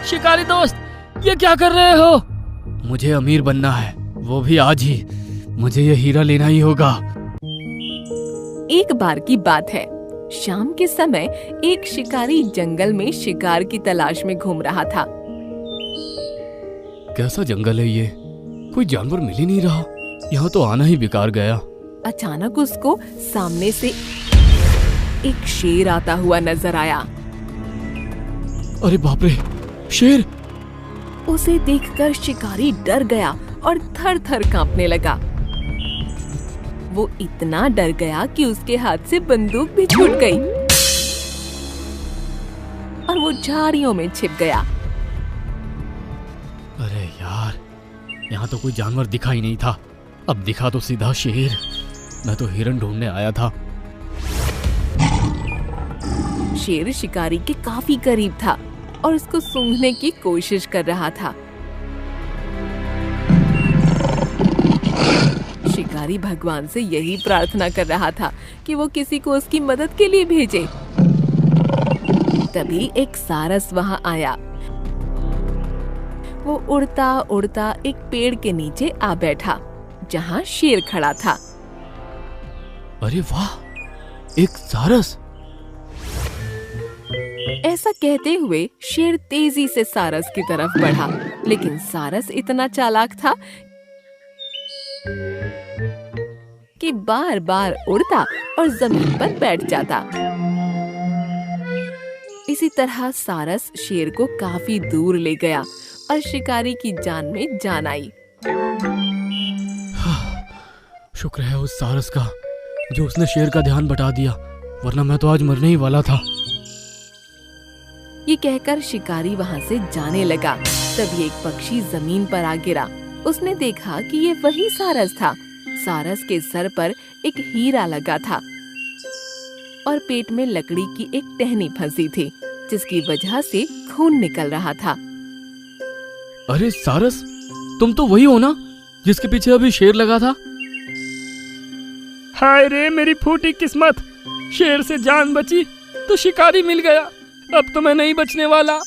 शिकारी दोस्त, ये क्या कर रहे हो? मुझे अमीर बनना है, वो भी आज ही। मुझे ये हीरा लेना ही होगा। एक बार की बात है, शाम के समय एक शिकारी जंगल में शिकार की तलाश में घूम रहा था। कैसा जंगल है ये? कोई जानवर मिल ही नहीं रहा। यहाँ तो आना ही बेकार गया। अचानक उसको सामने से एक शेर आता हुआ नजर आया। अरे बाप रे, शेर! उसे देखकर शिकारी डर गया और थर थर कांपने लगा। वो इतना डर गया कि उसके हाथ से बंदूक भी छूट गई और वो झाड़ियों में छिप गया। अरे यार, यहाँ तो कोई जानवर दिखा ही नहीं था। अब दिखा तो सीधा शेर। मैं तो हिरन ढूंढने आया था। शेर शिकारी के काफी करीब था और उसको सूंघने की कोशिश कर रहा था। शिकारी भगवान से यही प्रार्थना कर रहा था कि वो किसी को उसकी मदद के लिए भेजे। तभी एक सारस वहां आया। वो उड़ता उड़ता एक पेड़ के नीचे आ बैठा जहां शेर खड़ा था। अरे वाह, एक सारस! ऐसा कहते हुए शेर तेजी से सारस की तरफ बढ़ा, लेकिन सारस इतना चालाक था कि बार बार उड़ता और जमीन पर बैठ जाता। इसी तरह सारस शेर को काफी दूर ले गया और शिकारी की जान में जान आई। शुक्र है उस सारस का जो उसने शेर का ध्यान बटा दिया, वरना मैं तो आज मरने ही वाला था। ये कहकर शिकारी वहां से जाने लगा। तभी एक पक्षी जमीन पर आ गिरा। उसने देखा कि ये वही सारस था। सारस के सर पर एक हीरा लगा था और पेट में लकड़ी की एक टहनी फंसी थी, जिसकी वजह से खून निकल रहा था। अरे सारस, तुम तो वही हो ना जिसके पीछे अभी शेर लगा था? हाय रे मेरी फूटी किस्मत! शेर से जान बची तो शिकारी मिल गया। अब तो मैं नहीं बचने वाला।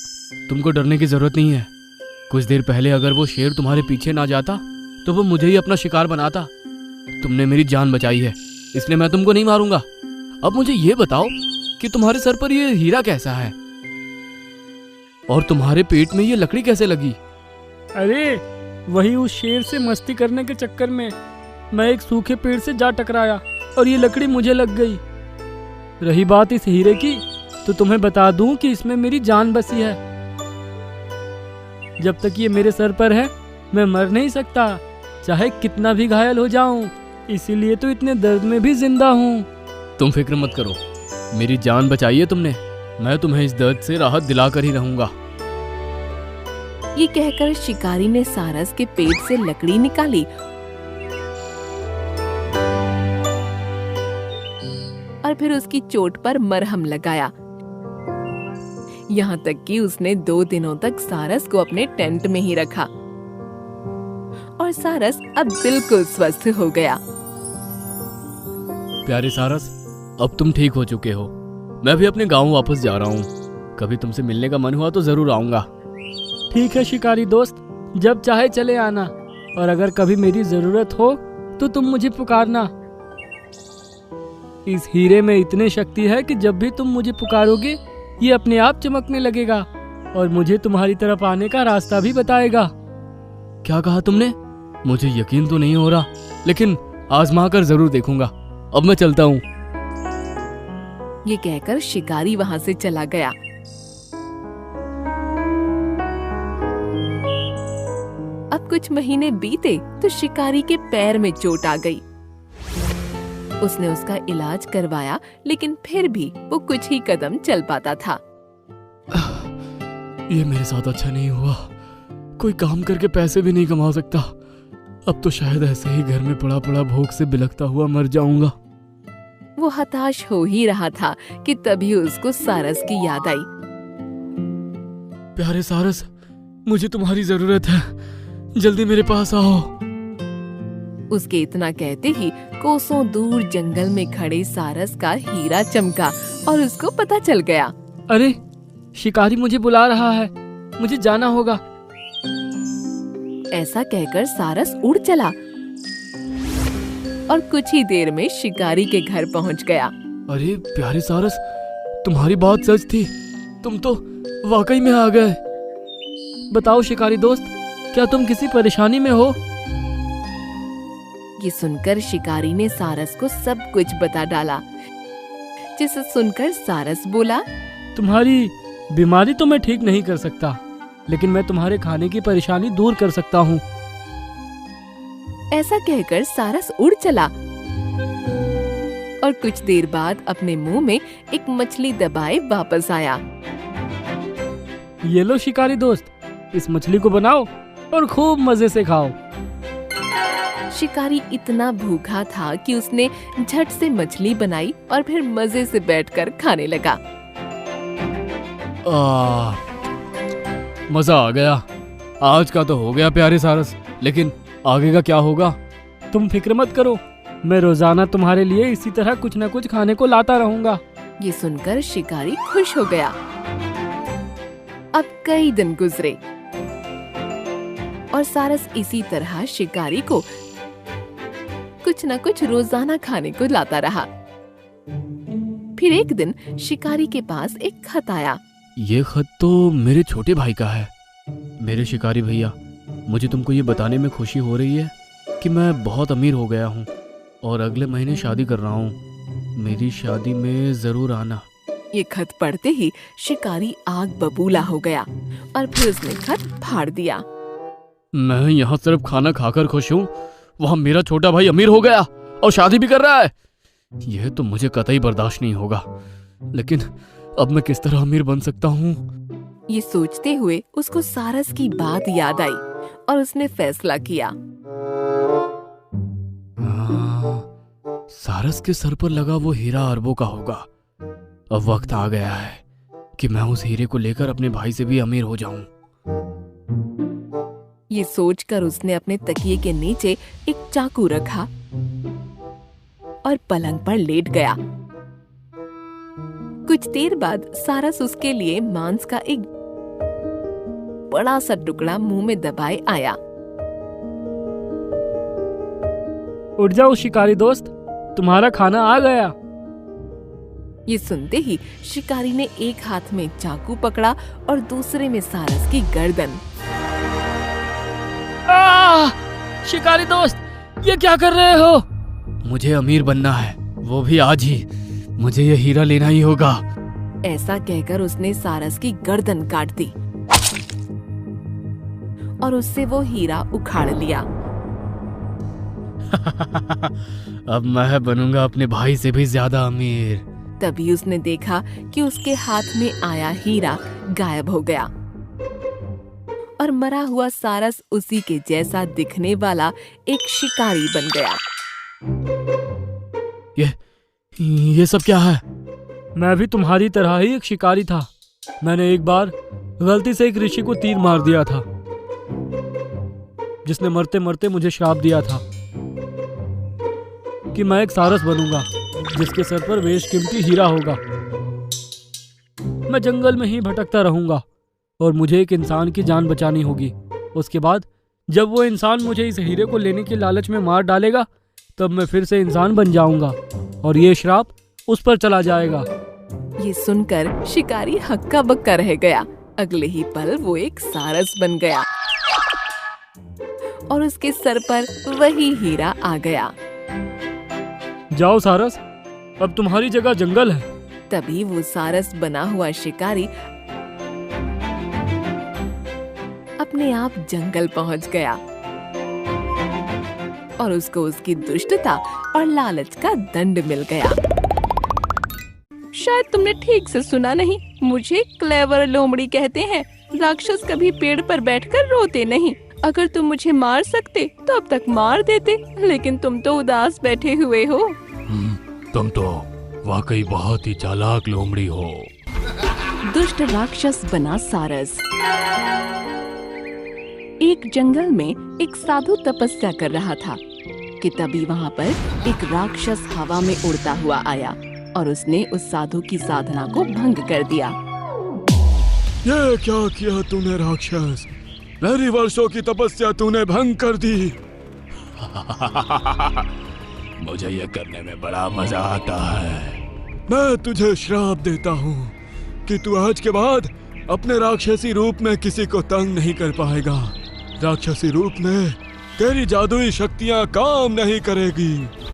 तुमको डरने की जरूरत नहीं है। कुछ देर पहले अगर वो शेर तुम्हारे पीछे ना जाता तो वो मुझे ही अपना शिकार बनाता। तुमने मेरी जान बचाई है, इसलिए मैं तुमको नहीं मारूंगा। अब मुझे ये बताओ कि तुम्हारे सर पर ये हीरा कैसा है और तुम्हारे पेट में ये लकड़ी कैसे लगी? अरे वही उस शेर से मस्ती करने के चक्कर में मैं एक सूखे पेड़ से जा टकराया और ये लकड़ी मुझे लग गई। रही बात इस हीरे की, तो तुम्हें बता दूं कि इसमें मेरी जान बसी है। जब तक ये मेरे सर पर है मैं मर नहीं सकता, चाहे कितना भी घायल हो जाऊं। इसीलिए तो इतने दर्द में भी जिंदा हूँ। तुम फिक्र मत करो, मेरी जान बचाई है तुमने। मैं तुम्हें इस दर्द से राहत दिलाकर ही रहूंगा। ये कहकर शिकारी ने सारस के पेट से लकड़ी निकाली और फिर उसकी चोट पर मरहम लगाया। यहाँ तक कि उसने 2 दिनों तक सारस को अपने टेंट में ही रखा और सारस अब बिल्कुल स्वस्थ हो गया। प्यारे सारस, अब तुम ठीक हो चुके हो। मैं भी अपने गांव वापस जा रहा हूँ। कभी तुमसे मिलने का मन हुआ तो जरूर आऊंगा। ठीक है शिकारी दोस्त, जब चाहे चले आना और अगर कभी मेरी जरूरत हो तो तुम मुझे पुकारना। इस हीरे में इतनी शक्ति है कि जब भी तुम मुझे पुकारोगे ये अपने आप चमकने लगेगा और मुझे तुम्हारी तरफ आने का रास्ता भी बताएगा। क्या कहा तुमने? मुझे यकीन तो नहीं हो रहा, लेकिन आजमा कर जरूर देखूंगा। अब मैं चलता हूँ। ये कहकर शिकारी वहां से चला गया। अब कुछ महीने बीते तो शिकारी के पैर में चोट आ गई। उसने उसका इलाज करवाया, लेकिन फिर भी वो कुछ ही कदम चल पाता था। ये मेरे साथ अच्छा नहीं हुआ। कोई काम करके पैसे भी नहीं कमा सकता। अब तो शायद ऐसे ही घर में पड़ा पड़ा भूख से बिलखता हुआ मर जाऊंगा। वो हताश हो ही रहा था कि तभी उसको सारस की याद आई। प्यारे सारस, मुझे तुम्हारी जरूरत है। जल्दी मेरे पास आओ। उसके इतना कहते ही कोसों दूर जंगल में खड़े सारस का हीरा चमका और उसको पता चल गया। अरे शिकारी मुझे बुला रहा है। मुझे जाना होगा। ऐसा कहकर सारस उड़ चला और कुछ ही देर में शिकारी के घर पहुंच गया। अरे प्यारे सारस, तुम्हारी बात सच थी, तुम तो वाकई में आ गए। बताओ शिकारी दोस्त, क्या तुम किसी परेशानी में हो? ये सुनकर शिकारी ने सारस को सब कुछ बता डाला, जिसे सुनकर सारस बोला, तुम्हारी बीमारी तो मैं ठीक नहीं कर सकता, लेकिन मैं तुम्हारे खाने की परेशानी दूर कर सकता हूँ। ऐसा कहकर सारस उड़ चला और कुछ देर बाद अपने मुंह में एक मछली दबाए वापस आया। ये लो शिकारी दोस्त, इस मछली को बनाओ और खूब मजे से खाओ। शिकारी इतना भूखा था कि उसने झट से मछली बनाई और फिर मजे से बैठकर खाने लगा। मजा आ गया। आज का तो हो गया प्यारे सारस, लेकिन आगे का क्या होगा? तुम फिक्र मत करो, मैं रोजाना तुम्हारे लिए इसी तरह कुछ न कुछ खाने को लाता रहूंगा। ये सुनकर शिकारी खुश हो गया। अब कई दिन गुजरे और सारस इसी तरह शिकारी को कुछ न कुछ रोजाना खाने को लाता रहा। फिर एक दिन शिकारी के पास एक खत आया। ये खत तो मेरे छोटे भाई का है। मेरे शिकारी भैया, मुझे तुमको ये बताने में खुशी हो रही है कि मैं बहुत अमीर हो गया हूँ और अगले महीने शादी कर रहा हूँ। मेरी शादी में जरूर आना। ये खत पढ़ते ही शिकारी आग बबूला हो गया और फिर उसने खत फाड़ दिया। मैं यहाँ सिर्फ खाना खाकर खुश हूँ, वहाँ मेरा छोटा भाई अमीर हो गया और शादी भी कर रहा है। यह तो मुझे कतई बर्दाश्त नहीं होगा। लेकिन अब मैं किस तरह अमीर बन सकता हूँ? ये सोचते हुए उसको सारस की बात याद आई और उसने फैसला किया। सारस के सर पर लगा वो हीरा अरबों का होगा। अब वक्त आ गया है कि मैं उस हीरे को लेकर अपने भाई से भी अमीर हो जाऊं। ये सोचकर उसने अपने तकिए के नीचे एक चाकू रखा और पलंग पर लेट गया। कुछ देर बाद सारस उसके लिए मांस का एक बड़ा सा टुकड़ा मुंह में दबाए आया। उठ जाओ शिकारी दोस्त, तुम्हारा खाना आ गया। ये सुनते ही शिकारी ने एक हाथ में चाकू पकड़ा और दूसरे में सारस की गर्दन। शिकारी दोस्त, ये क्या कर रहे हो? मुझे अमीर बनना है, वो भी आज ही। मुझे ये हीरा लेना ही होगा। ऐसा कहकर उसने सारस की गर्दन काट दी और उससे वो हीरा उखाड़ लिया। अब मैं बनूंगा अपने भाई से भी ज्यादा अमीर। तभी उसने देखा कि उसके हाथ में आया हीरा गायब हो गया और मरा हुआ सारस उसी के जैसा दिखने वाला एक शिकारी बन गया। ये सब क्या है? मैं भी तुम्हारी तरह ही एक शिकारी था। मैंने एक बार गलती से एक ऋषि को तीर मार दिया था, जिसने मरते मरते मुझे श्राप दिया था कि मैं एक सारस बनूंगा जिसके सर पर बेशकीमती हीरा होगा। मैं जंगल में ही भटकता रहूंगा और मुझे एक इंसान की जान बचानी होगी। उसके बाद जब वो इंसान मुझे इस हीरे को लेने के लालच में मार डालेगा, तब मैं फिर से इंसान बन जाऊंगा और ये श्राप उस पर चला जाएगा। ये सुनकर शिकारी हक्का बक्का रह गया। अगले ही पल वो एक सारस बन गया और उसके सर पर वही हीरा आ गया। जाओ सारस, अब तुम्हारी जगह जंगल है। तभी वो सारस बना हुआ शिकारी अपने आप जंगल पहुंच गया और उसको उसकी दुष्टता और लालच का दंड मिल गया। शायद तुमने ठीक से सुना नहीं, मुझे क्लेवर लोमड़ी कहते हैं। राक्षस कभी पेड़ पर बैठकर रोते नहीं। अगर तुम मुझे मार सकते तो अब तक मार देते, लेकिन तुम तो उदास बैठे हुए हो। तुम तो वाकई बहुत ही चालाक लोमड़ी हो। दुष्ट राक्षस बना सारस। एक जंगल में एक साधु तपस्या कर रहा था कि तभी वहाँ पर एक राक्षस हवा में उड़ता हुआ आया और उसने उस साधु की साधना को भंग कर दिया। ये क्या किया तूने राक्षस? मेरी वर्षों की तपस्या तूने भंग कर दी। मुझे ये करने में बड़ा मजा आता है। मैं तुझे श्राप देता हूँ कि तू आज के बाद अपने राक्षसी रूप में किसी को तंग नहीं कर पाएगा। राक्षसी रूप में तेरी जादुई शक्तियाँ काम नहीं करेगी।